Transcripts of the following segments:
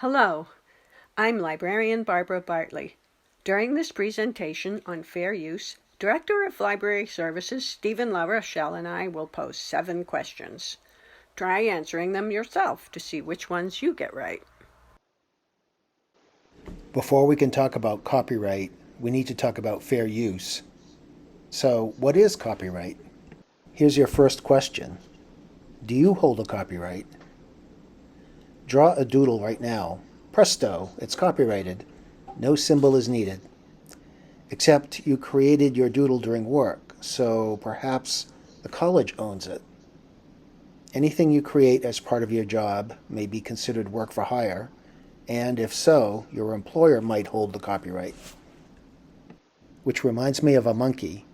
Hello, I'm librarian Barbara Bartley. During this presentation on fair use, Director of Library Services Stephen LaRochelle and I will pose 7 questions. Try answering them yourself to see which ones you get right. Before we can talk about copyright, we need to talk about fair use. So, what is copyright? Here's your first question. Do you hold a copyright? Draw a doodle right now. Presto, it's copyrighted. No symbol is needed. Except you created your doodle during work, so perhaps the college owns it. Anything you create as part of your job may be considered work for hire, and if so, your employer might hold the copyright. Which reminds me of a monkey.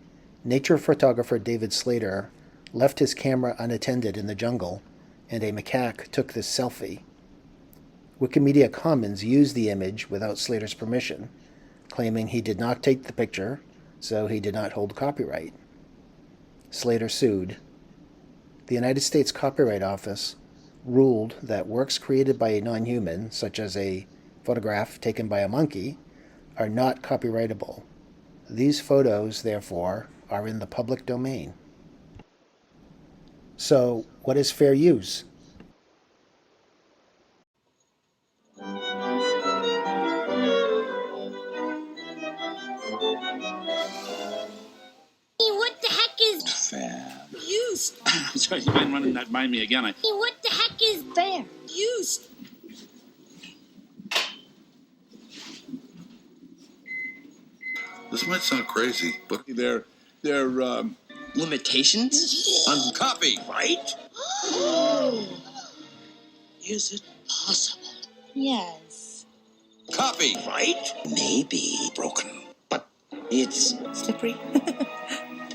Nature photographer David Slater left his camera unattended in the jungle, and a macaque took this selfie. Wikimedia Commons used the image without Slater's permission, claiming he did not take the picture, so he did not hold copyright. Slater sued. The United States Copyright Office ruled that works created by a non-human, such as a photograph taken by a monkey, are not copyrightable. These photos, therefore, are in the public domain. So, what is fair use? What the heck is Fair use? Sorry, you mind running that by me again? What the heck is fair use? This might sound crazy, but They're limitations on copyright. is it possible? Yes. Copyright. Maybe broken, but it's Slippery.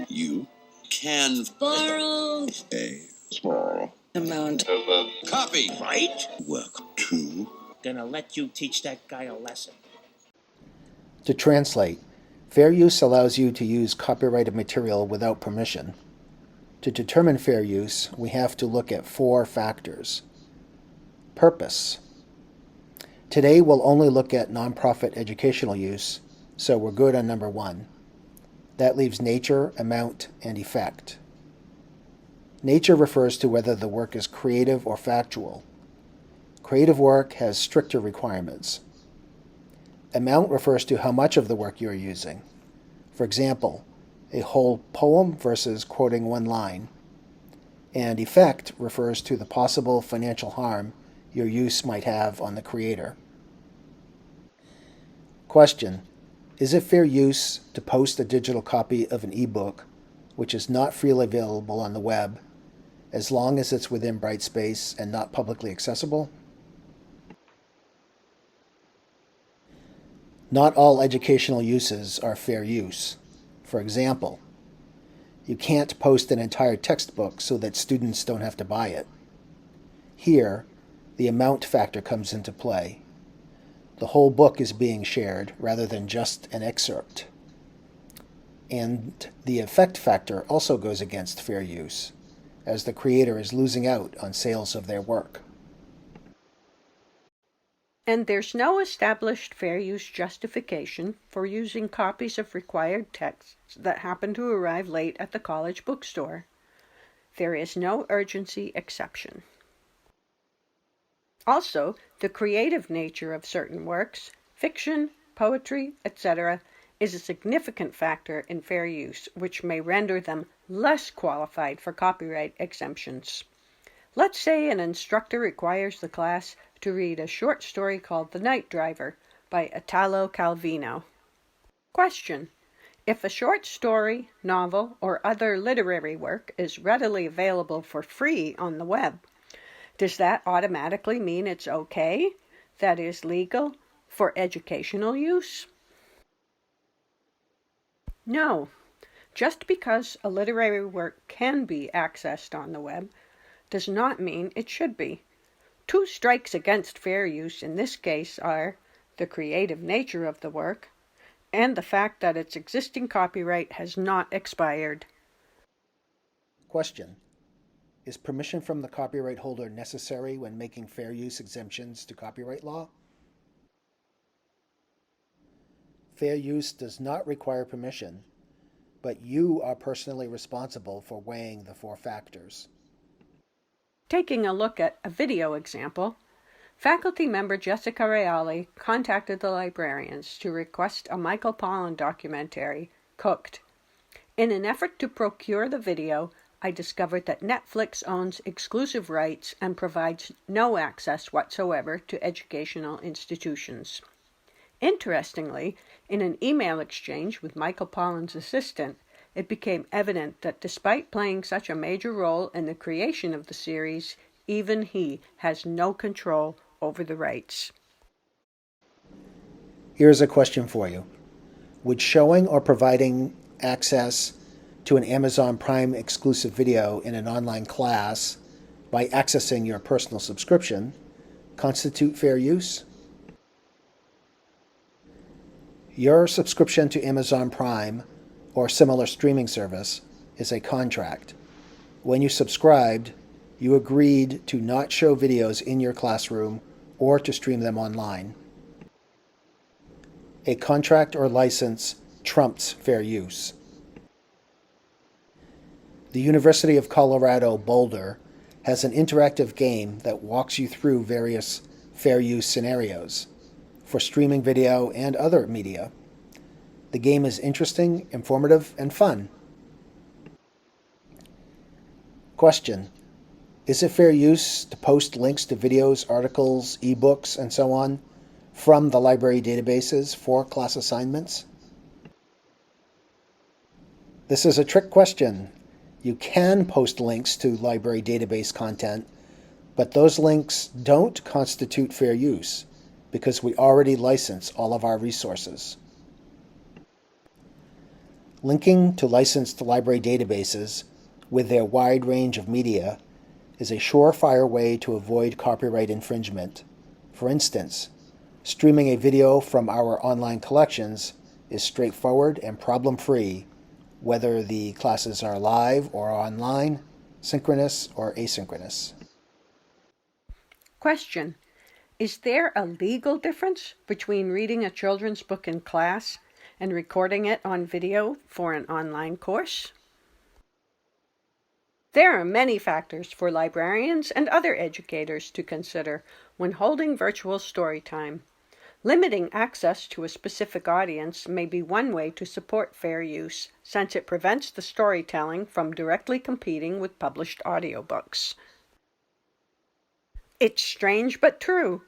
You can Borrow. a small amount of copyright work. to Gonna let you teach that guy a lesson. To translate, fair use allows you to use copyrighted material without permission. To determine fair use, we have to look at 4 factors. Purpose. Today we'll only look at nonprofit educational use, so we're good on number 1. That leaves nature, amount, and effect. Nature refers to whether the work is creative or factual. Creative work has stricter requirements. Amount refers to how much of the work you are using. For example, a whole poem versus quoting one line. And effect refers to the possible financial harm your use might have on the creator. Question: is it fair use to post a digital copy of an ebook, which is not freely available on the web, as long as it's within Brightspace and not publicly accessible? Not all educational uses are fair use. For example, you can't post an entire textbook so that students don't have to buy it. Here, the amount factor comes into play. The whole book is being shared rather than just an excerpt. And the effect factor also goes against fair use, as the creator is losing out on sales of their work. And there's no established fair use justification for using copies of required texts that happen to arrive late at the college bookstore. There is no urgency exception. Also, the creative nature of certain works, fiction, poetry, etc., is a significant factor in fair use, which may render them less qualified for copyright exemptions. Let's say an instructor requires the class to read a short story called The Night Driver by Italo Calvino. Question: if a short story, novel, or other literary work is readily available for free on the web, does that automatically mean it's okay, that is legal, for educational use? No. Just because a literary work can be accessed on the web does not mean it should be. 2 strikes against fair use in this case are the creative nature of the work and the fact that its existing copyright has not expired. Question: is permission from the copyright holder necessary when making fair use exemptions to copyright law? Fair use does not require permission, but you are personally responsible for weighing the 4 factors. Taking a look at a video example, faculty member Jessica Reale contacted the librarians to request a Michael Pollan documentary, Cooked. In an effort to procure the video, I discovered that Netflix owns exclusive rights and provides no access whatsoever to educational institutions. Interestingly, in an email exchange with Michael Pollan's assistant, it became evident that despite playing such a major role in the creation of the series, even he has no control over the rights. Here's a question for you. Would showing or providing access to an Amazon Prime exclusive video in an online class by accessing your personal subscription constitute fair use? Your subscription to Amazon Prime or similar streaming service is a contract. When you subscribed, you agreed to not show videos in your classroom or to stream them online. A contract or license trumps fair use. The University of Colorado Boulder has an interactive game that walks you through various fair use scenarios for streaming video and other media. The game is interesting, informative, and fun. Question: is it fair use to post links to videos, articles, ebooks, and so on from the library databases for class assignments? This is a trick question. You can post links to library database content, but those links don't constitute fair use because we already license all of our resources. Linking to licensed library databases with their wide range of media is a surefire way to avoid copyright infringement. For instance, streaming a video from our online collections is straightforward and problem-free, whether the classes are live or online, synchronous or asynchronous. Question: is there a legal difference between reading a children's book in class and recording it on video for an online course? There are many factors for librarians and other educators to consider when holding virtual story time. Limiting access to a specific audience may be one way to support fair use, since it prevents the storytelling from directly competing with published audiobooks. It's strange but true.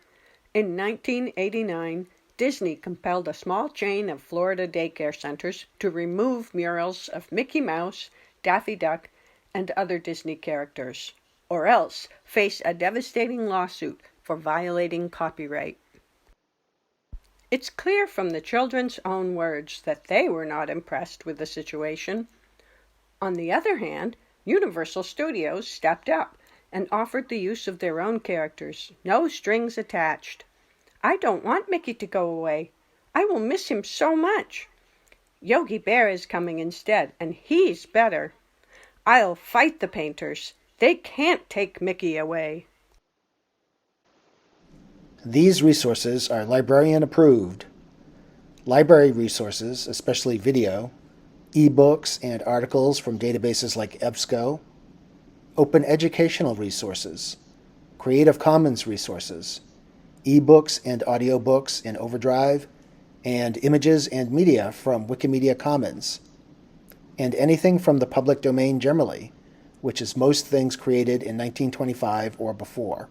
In 1989, Disney compelled a small chain of Florida daycare centers to remove murals of Mickey Mouse, Daffy Duck, and other Disney characters, or else face a devastating lawsuit for violating copyright. It's clear from the children's own words that they were not impressed with the situation. On the other hand, Universal Studios stepped up and offered the use of their own characters, no strings attached. I don't want Mickey to go away. I will miss him so much. Yogi Bear is coming instead, and he's better. I'll fight the painters. They can't take Mickey away. These resources are librarian approved. Library resources, especially video, ebooks, and articles from databases like EBSCO, open educational resources, Creative Commons resources, ebooks and audiobooks in Overdrive, and images and media from Wikimedia Commons, and anything from the public domain generally, which is most things created in 1925 or before.